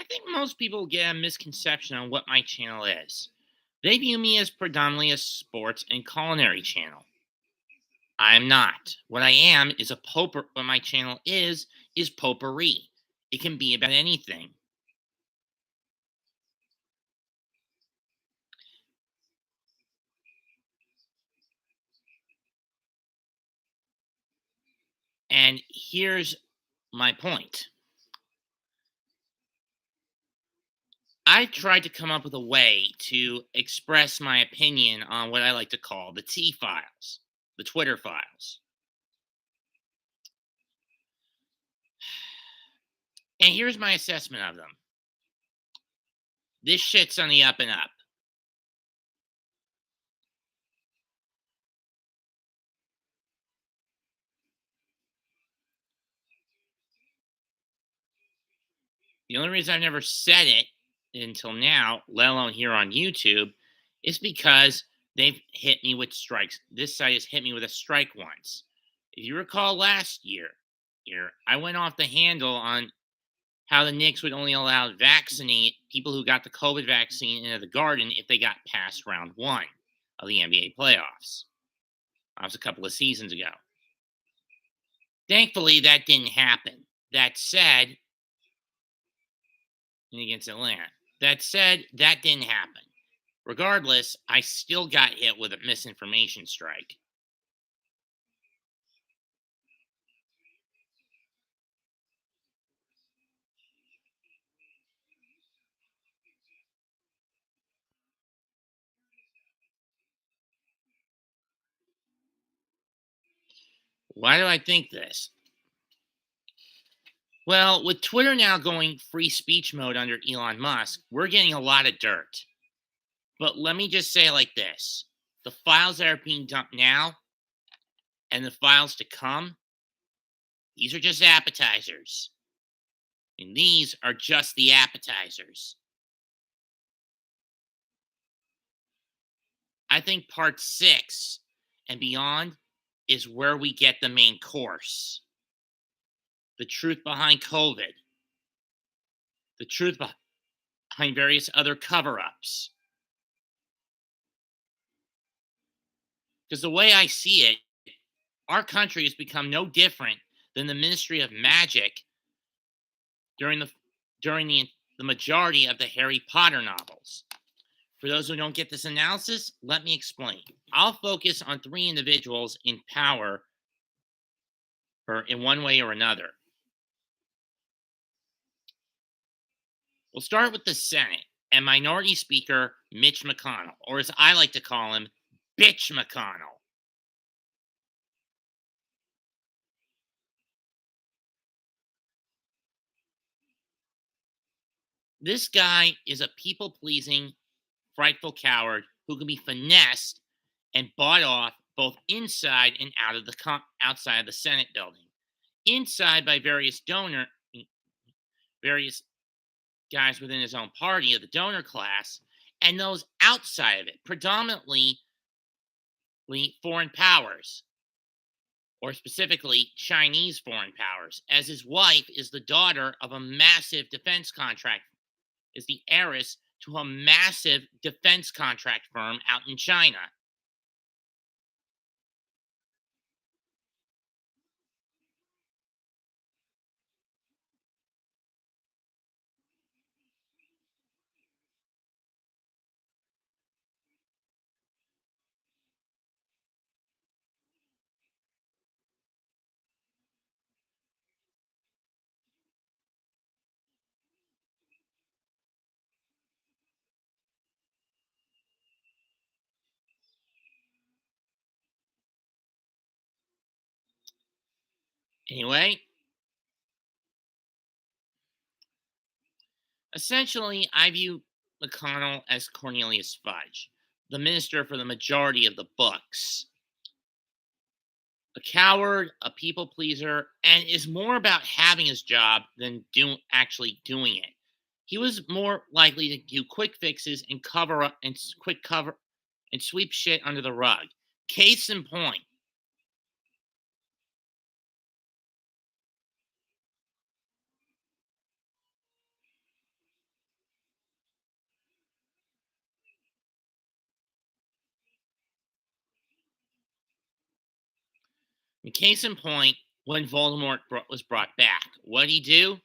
think most people get a misconception on what my channel is. They view me as predominantly a sports and culinary channel. I am not. What I am is a what my channel is potpourri. It can be about anything. And here's my point. I tried to come up with a way to express my opinion on what I like to call the T files, the Twitter files. And here's my assessment of them. This shit's on the up and up. The only reason I've never said it until now, let alone here on YouTube, is because they've hit me with strikes. This site has hit me with a strike once. If you recall last year, I went off the handle on how the Knicks would only allow vaccinate people who got the COVID vaccine into the Garden if they got past round one of the NBA playoffs. That was a couple of seasons ago. Thankfully, that didn't happen. That said, against Atlanta. That said, that didn't happen. Regardless, I still got hit with a misinformation strike. Why do I think this? Well, with Twitter now going free speech mode under Elon Musk, we're getting a lot of dirt. But let me just say it like this: the files that are being dumped now and the files to come, these are just appetizers. And these are just the appetizers. I think part 6 and beyond is where we get the main course. The truth behind COVID, the truth behind various other cover ups. Because the way I see it, our country has become no different than the Ministry of Magic during the majority of the Harry Potter novels. For those who don't get this analysis, let me explain. I'll focus on 3 individuals in power or in one way or another. We'll start with the Senate and Minority Speaker Mitch McConnell, or as I like to call him, Bitch McConnell. This guy is a people pleasing, frightful coward who can be finessed and bought off both inside and outside of the Senate building. Inside by various guys within his own party of the donor class, and those outside of it, predominantly foreign powers, or specifically Chinese foreign powers, as his wife is the daughter of a massive defense contract, is the heiress to a massive defense contract firm out in China. Anyway, essentially, I view McConnell as Cornelius Fudge, the minister for the majority of the books. A coward, a people pleaser, and is more about having his job than actually doing it. He was more likely to do quick fixes and cover up and quick cover and sweep shit under the rug. Case in point, Case in point, when Voldemort was brought back, what did he do?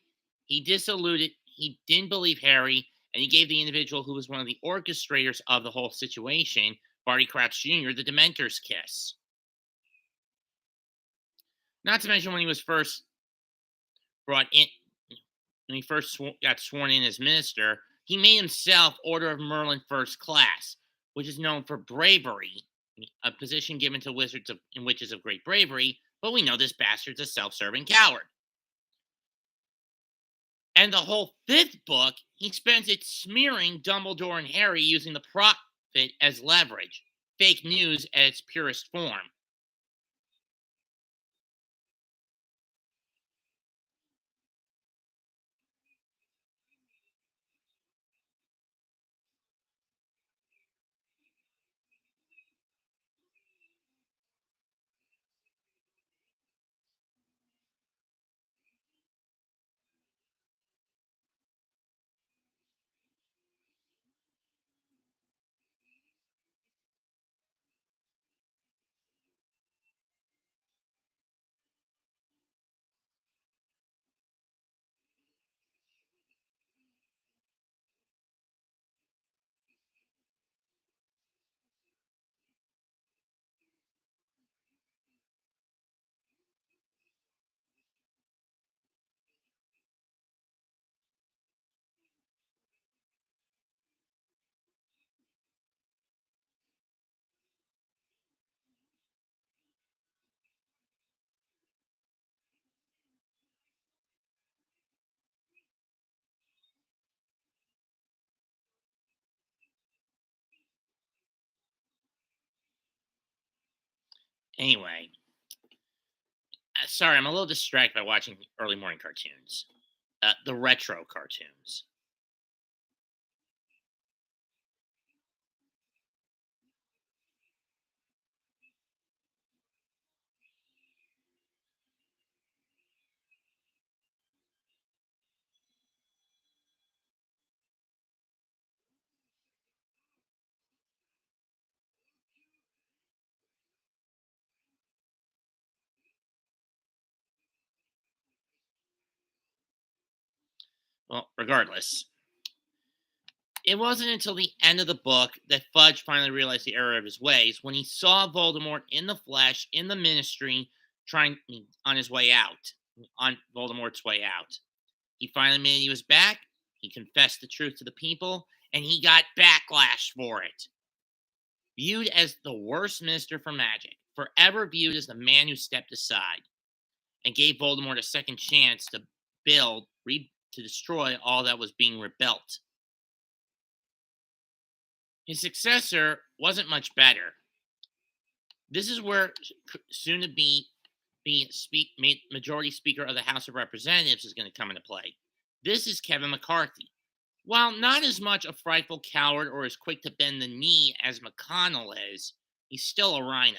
He disillusioned. He didn't believe Harry, and he gave the individual who was one of the orchestrators of the whole situation, Barty Crouch Jr., the Dementor's kiss. Not to mention when he was first brought in, when he first got sworn in as minister, he made himself Order of Merlin First Class, which is known for bravery, a position given to wizards and witches of great bravery. But we know this bastard's a self-serving coward. And the whole fifth book, he spends it smearing Dumbledore and Harry using the prophet as leverage. Fake news at its purest form. Anyway, sorry, I'm a little distracted by watching early morning cartoons. The retro cartoons. Well, regardless, it wasn't until the end of the book that Fudge finally realized the error of his ways when he saw Voldemort in the flesh, in the ministry, trying on his way out, on Voldemort's way out. He finally admitted he was back. He confessed the truth to the people, and he got backlash for it. Viewed as the worst minister for magic, forever viewed as the man who stepped aside and gave Voldemort a second chance to to destroy all that was being rebuilt. His successor wasn't much better. This is where soon to be majority speaker of the House of Representatives is going to come into play. This is Kevin McCarthy. While not as much a frightful coward or as quick to bend the knee as McConnell is, he's still a rhino.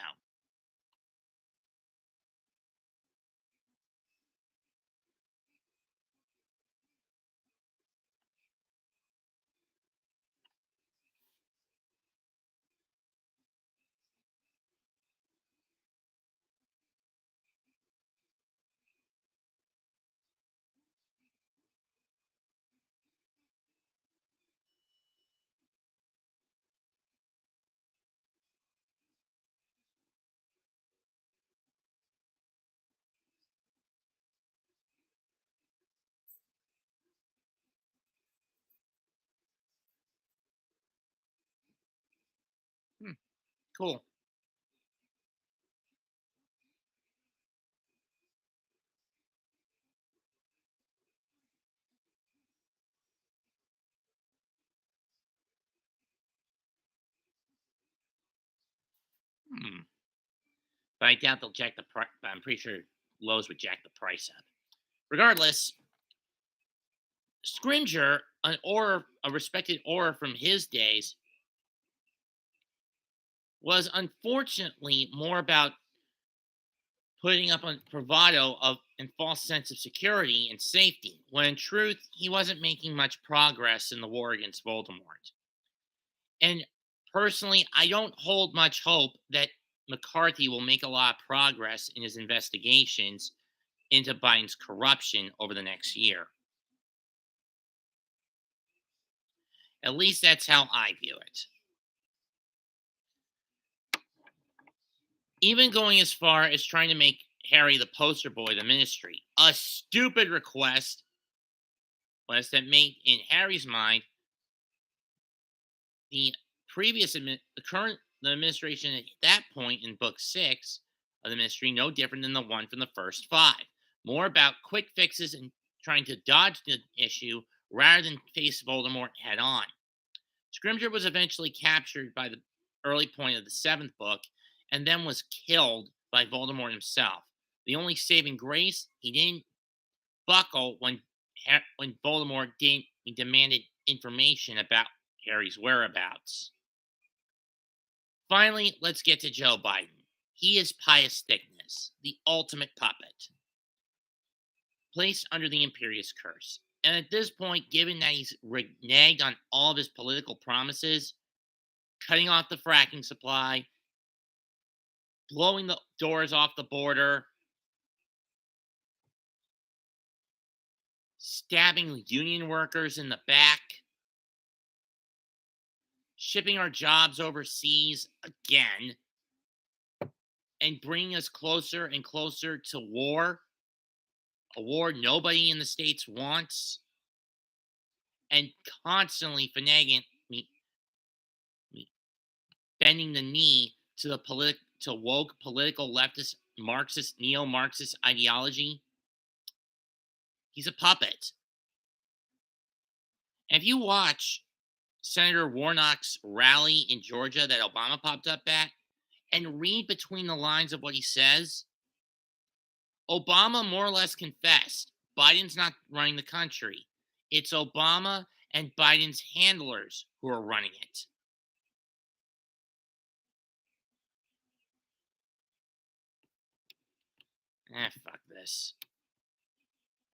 Hmm, cool. Hmm. But I doubt they'll jack the price. I'm pretty sure Lowe's would jack the price up. Regardless, Scringer, a respected aura from his days, was unfortunately more about putting up a bravado of and false sense of security and safety, when in truth he wasn't making much progress in the war against Voldemort. And personally, I don't hold much hope that McCarthy will make a lot of progress in his investigations into Biden's corruption over the next year. At least that's how I view it. Even going as far as trying to make Harry the poster boy of the ministry. A stupid request was that made, in Harry's mind, the the current the administration at that point in book 6 of the ministry no different than the one from the first 5. More about quick fixes and trying to dodge the issue rather than face Voldemort head on. Scrimgeour was eventually captured by the early point of the 7th book and then was killed by Voldemort himself. The only saving grace, he didn't buckle when Voldemort demanded information about Harry's whereabouts. Finally, let's get to Joe Biden. He is Pius Thickness, the ultimate puppet, placed under the Imperius curse. And at this point, given that he's reneged on all of his political promises, cutting off the fracking supply, blowing the doors off the border, stabbing union workers in the back, shipping our jobs overseas again, and bringing us closer and closer to war, a war nobody in the States wants, and constantly finagling bending the knee to to woke political leftist Marxist neo-Marxist ideology. He's a puppet. And if you watch Senator Warnock's rally in Georgia that Obama popped up at and read between the lines of what he says, Obama more or less confessed Biden's not running the country. It's Obama and Biden's handlers who are running it. Fuck this.